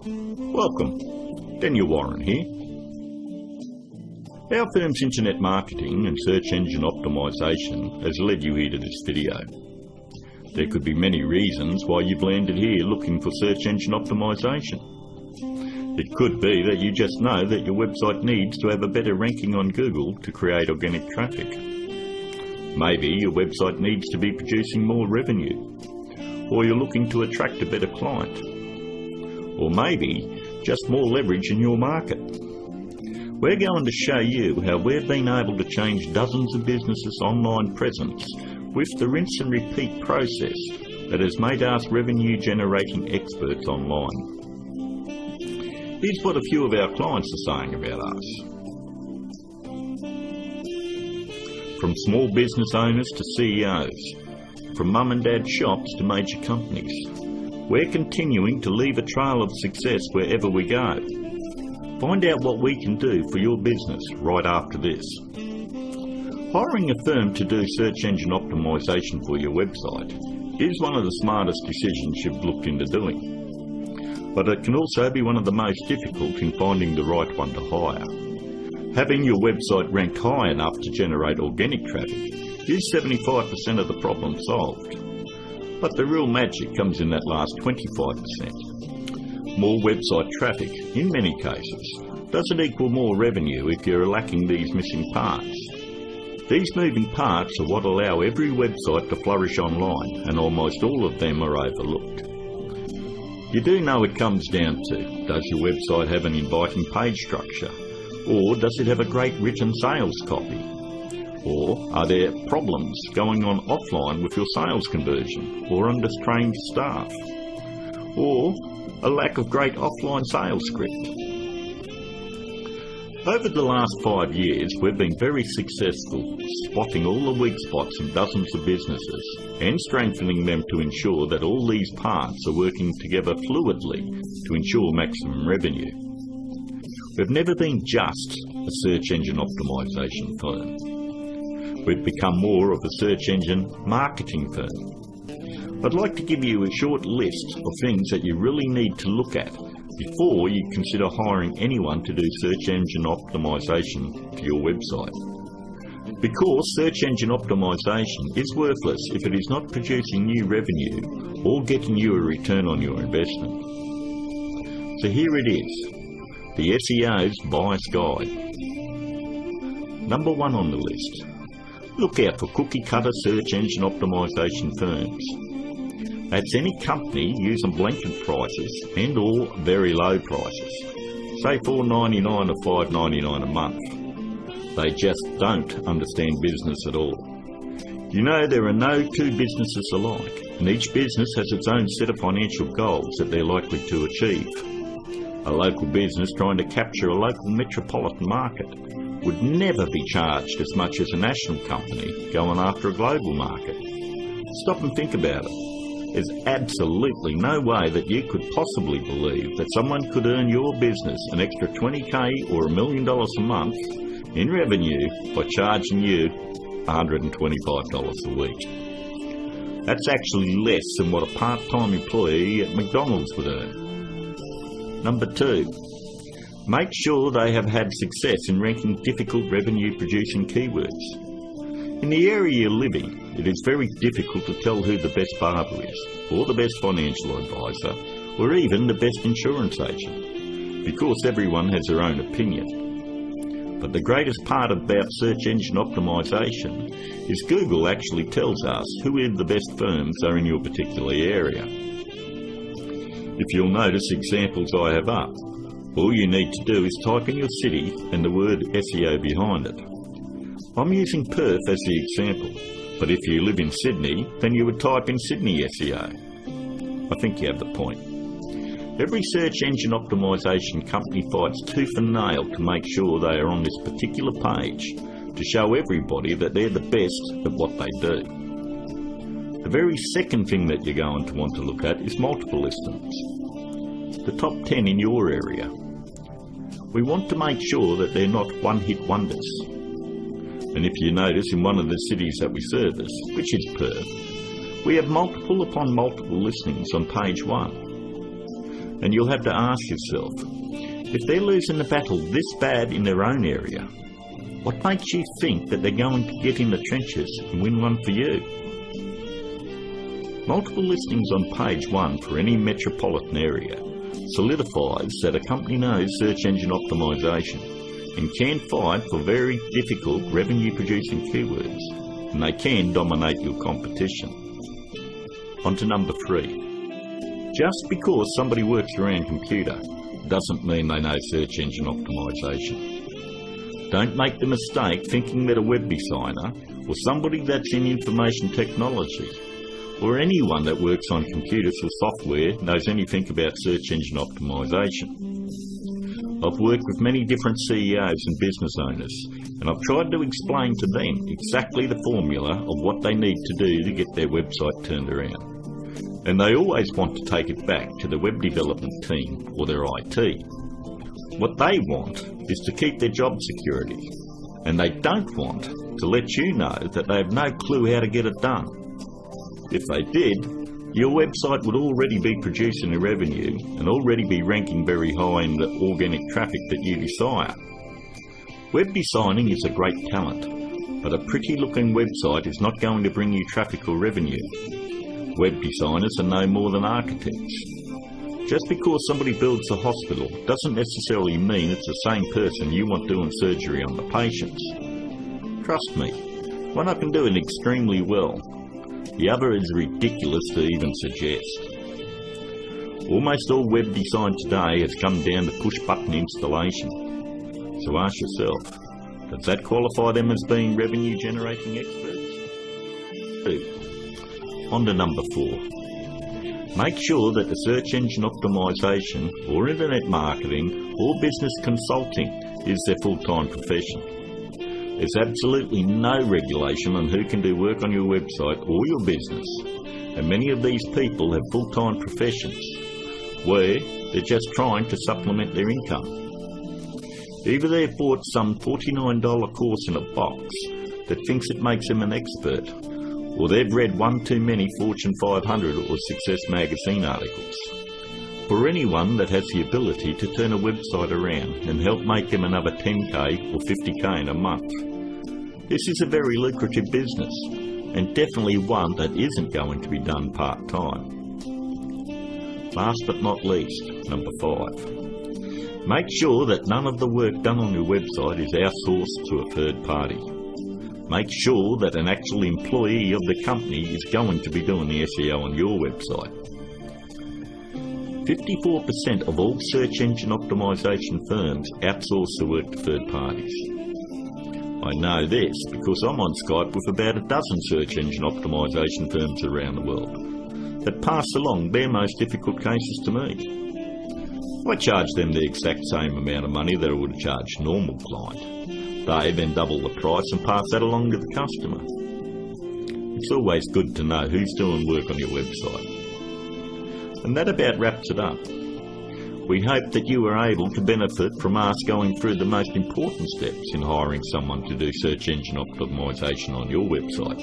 Welcome, Daniel Warren here. Our firm's internet marketing and search engine optimisation has led you here to this video. There could be many reasons why you've landed here looking for search engine optimisation. It could be that you just know that your website needs to have a better ranking on Google to create organic traffic. Maybe your website needs to be producing more revenue, or you're looking to attract a better client, or maybe just more leverage in your market. We're going to show you how we've been able to change dozens of businesses' online presence with the rinse and repeat process that has made us revenue generating experts online. Here's what a few of our clients are saying about us. From small business owners to CEOs, from mum and dad shops to major companies, we're continuing to leave a trail of success wherever we go. Find out what we can do for your business right after this. Hiring a firm to do search engine optimisation for your website is one of the smartest decisions you've looked into doing. But it can also be one of the most difficult in finding the right one to hire. Having your website rank high enough to generate organic traffic is 75% of the problem solved. But the real magic comes in that last 25%. More website traffic, in many cases, doesn't equal more revenue if you're lacking these missing parts. These moving parts are what allow every website to flourish online, and almost all of them are overlooked. You do know it comes down to, does your website have an inviting page structure? Or does it have a great written sales copy? Or are there problems going on offline with your sales conversion or undertrained staff? Or a lack of great offline sales script? Over the last 5 years, we've been very successful spotting all the weak spots in dozens of businesses and strengthening them to ensure that all these parts are working together fluidly to ensure maximum revenue. We've never been just a search engine optimisation firm. We've become more of a search engine marketing firm. I'd like to give you a short list of things that you really need to look at before you consider hiring anyone to do search engine optimisation for your website. Because search engine optimisation is worthless if it is not producing new revenue or getting you a return on your investment. So here it is. The SEO's Bias Guide. Number 1 on the list. Look out for cookie-cutter search engine optimisation firms. That's any company using blanket prices and or very low prices, say $4.99 or $5.99 a month. They just don't understand business at all. You know, there are no two businesses alike, and each business has its own set of financial goals that they're likely to achieve. A local business trying to capture a local metropolitan market would never be charged as much as a national company going after a global market. Stop and think about it. There's absolutely no way that you could possibly believe that someone could earn your business an extra $20,000 or $1 million a month in revenue by charging you $125 a week. That's actually less than what a part-time employee at McDonald's would earn. Number 2, make sure they have had success in ranking difficult revenue-producing keywords. In the area you're living, it is very difficult to tell who the best barber is, or the best financial advisor, or even the best insurance agent, because everyone has their own opinion. But the greatest part about search engine optimisation is Google actually tells us who the best firms are in your particular area. If you'll notice examples I have up, all you need to do is type in your city and the word SEO behind it. I'm using Perth as the example, but if you live in Sydney, then you would type in Sydney SEO. I think you have the point. Every search engine optimisation company fights tooth and nail to make sure they are on this particular page to show everybody that they're the best at what they do. The very second thing that you're going to want to look at is multiple listings. The top 10 in your area. We want to make sure that they're not one-hit wonders. And if you notice in one of the cities that we service, which is Perth, we have multiple upon multiple listings on page 1. And you'll have to ask yourself, if they're losing the battle this bad in their own area, what makes you think that they're going to get in the trenches and win one for you? Multiple listings on page 1 for any metropolitan area solidifies that a company knows search engine optimization and can fight for very difficult revenue-producing keywords, and they can dominate your competition. On to number 3. Just because somebody works around computer doesn't mean they know search engine optimization. Don't make the mistake thinking that a web designer or somebody that's in information technology or anyone that works on computers or software knows anything about search engine optimization. I've worked with many different CEOs and business owners, and I've tried to explain to them exactly the formula of what they need to do to get their website turned around. And they always want to take it back to the web development team or their IT. What they want is to keep their job security, and they don't want to let you know that they have no clue how to get it done. If they did, your website would already be producing a revenue and already be ranking very high in the organic traffic that you desire. Web designing is a great talent, but a pretty looking website is not going to bring you traffic or revenue. Web designers are no more than architects. Just because somebody builds a hospital doesn't necessarily mean it's the same person you want doing surgery on the patients. Trust me, one I can do it extremely well. The other is ridiculous to even suggest. Almost all web design today has come down to push-button installation. So ask yourself, does that qualify them as being revenue-generating experts? 2. On to number 4. Make sure that the search engine optimization or internet marketing or business consulting is their full-time profession. There's absolutely no regulation on who can do work on your website or your business, and many of these people have full-time professions where they're just trying to supplement their income. Either they've bought some $49 course in a box that thinks it makes them an expert, or they've read one too many Fortune 500 or Success magazine articles. For anyone that has the ability to turn a website around and help make them another 10k or 50k in a month, this is a very lucrative business, and definitely one that isn't going to be done part-time. Last but not least, number 5. Make sure that none of the work done on your website is outsourced to a third party. Make sure that an actual employee of the company is going to be doing the SEO on your website. 54% of all search engine optimization firms outsource the work to third parties. I know this because I'm on Skype with about a dozen search engine optimization firms around the world that pass along their most difficult cases to me. I charge them the exact same amount of money that I would charge a normal client. They then double the price and pass that along to the customer. It's always good to know who's doing work on your website. And that about wraps it up. We hope that you were able to benefit from us going through the most important steps in hiring someone to do search engine optimization on your website.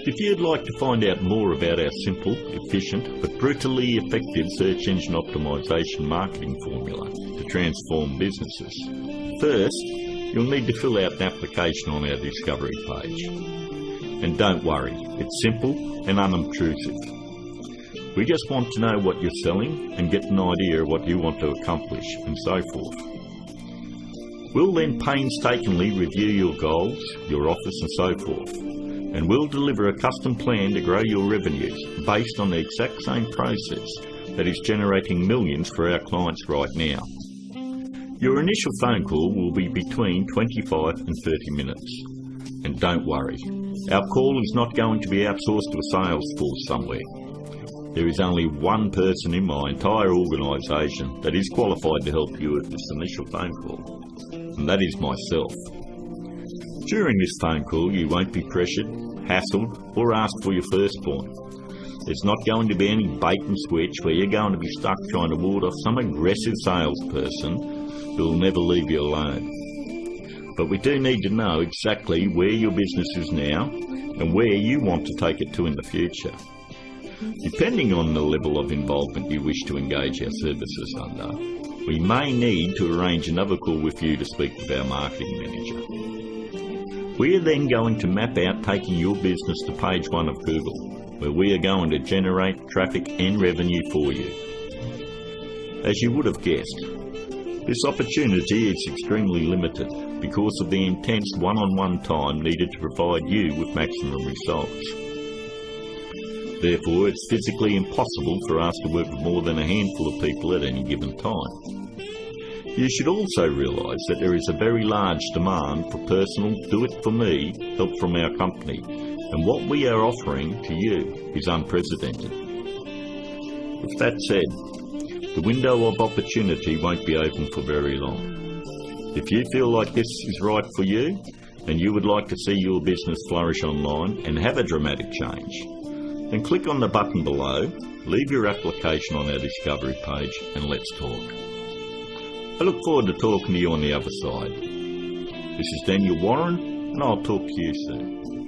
If you'd like to find out more about our simple, efficient, but brutally effective search engine optimization marketing formula to transform businesses, first, you'll need to fill out an application on our discovery page. And don't worry, it's simple and unobtrusive. We just want to know what you're selling and get an idea of what you want to accomplish and so forth. We'll then painstakingly review your goals, your offers and so forth, and we'll deliver a custom plan to grow your revenues based on the exact same process that is generating millions for our clients right now. Your initial phone call will be between 25 and 30 minutes. And don't worry, our call is not going to be outsourced to a sales force somewhere. There is only one person in my entire organisation that is qualified to help you with this initial phone call, and that is myself. During this phone call you won't be pressured, hassled or asked for your firstborn. There's not going to be any bait and switch where you're going to be stuck trying to ward off some aggressive salesperson who will never leave you alone. But we do need to know exactly where your business is now and where you want to take it to in the future. Depending on the level of involvement you wish to engage our services under, we may need to arrange another call with you to speak with our marketing manager. We are then going to map out taking your business to page 1 of Google, where we are going to generate traffic and revenue for you. As you would have guessed, this opportunity is extremely limited because of the intense one-on-one time needed to provide you with maximum results. Therefore, it's physically impossible for us to work with more than a handful of people at any given time. You should also realise that there is a very large demand for personal do-it-for-me help from our company, and what we are offering to you is unprecedented. With that said, the window of opportunity won't be open for very long. If you feel like this is right for you, and you would like to see your business flourish online and have a dramatic change, then click on the button below, leave your application on our discovery page, and let's talk. I look forward to talking to you on the other side. This is Daniel Warren, and I'll talk to you soon.